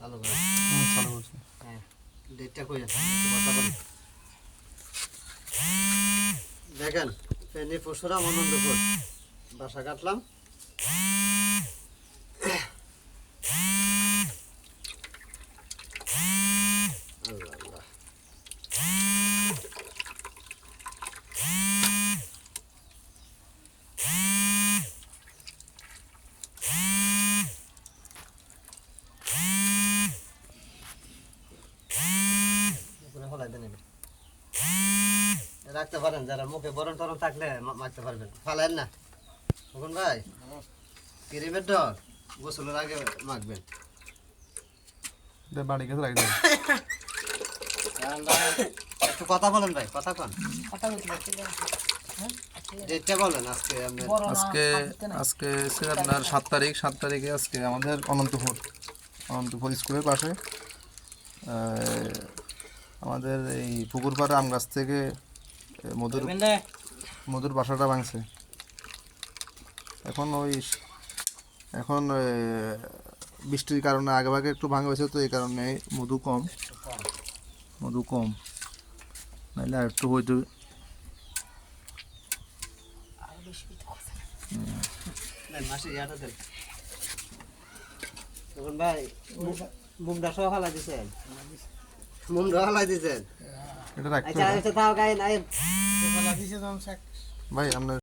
চালু করে চালু করছি। হ্যাঁ ডেটটা কই আছে কথা বলি দেখেন ফেনী পরশুরাম আনন্দপুর বাসা কাটলাম আল্লাহ আল্লাহ ফলাই দেন রাখতে পারেন যারা মুখে বরণ টরণ থাকলে মারতে পারবেন ফালেন না তখন ভাই কিরিবের ডর গোসলের আগে মাখবেন বাড়ি গেছে রাখি দেবে। একটু কথা বলেন ভাই কথা কন কথা বলতে পারছি না। হ্যাঁ? ডেটটা বলেন আজকে আমরা বড় না, আজকে হাত দিতে নাই। আজকে হচ্ছে আপনার 7 তারিখে আজকে আমাদের অনন্তপুর স্কুলের পাশে আমাদের এই পুকুরপাড়া আম গাছ থেকে মধুর বাসাটা ভাঙছে। এখন বৃষ্টির কারণে আগেভাগে একটু ভাঙা হয়েছে, তো এই কারণে মধু কম নাহলে আর একটু হইতে। আরো বেশি কিছু কথা। মাসে ইয়াটা দেন তখন ভাই মুমডা সহ হালাই দিছেন মুমডা হালাই দিছেন এটা রাখতে আচ্ছা আচ্ছা তাও গাই নাই ভাই আপনার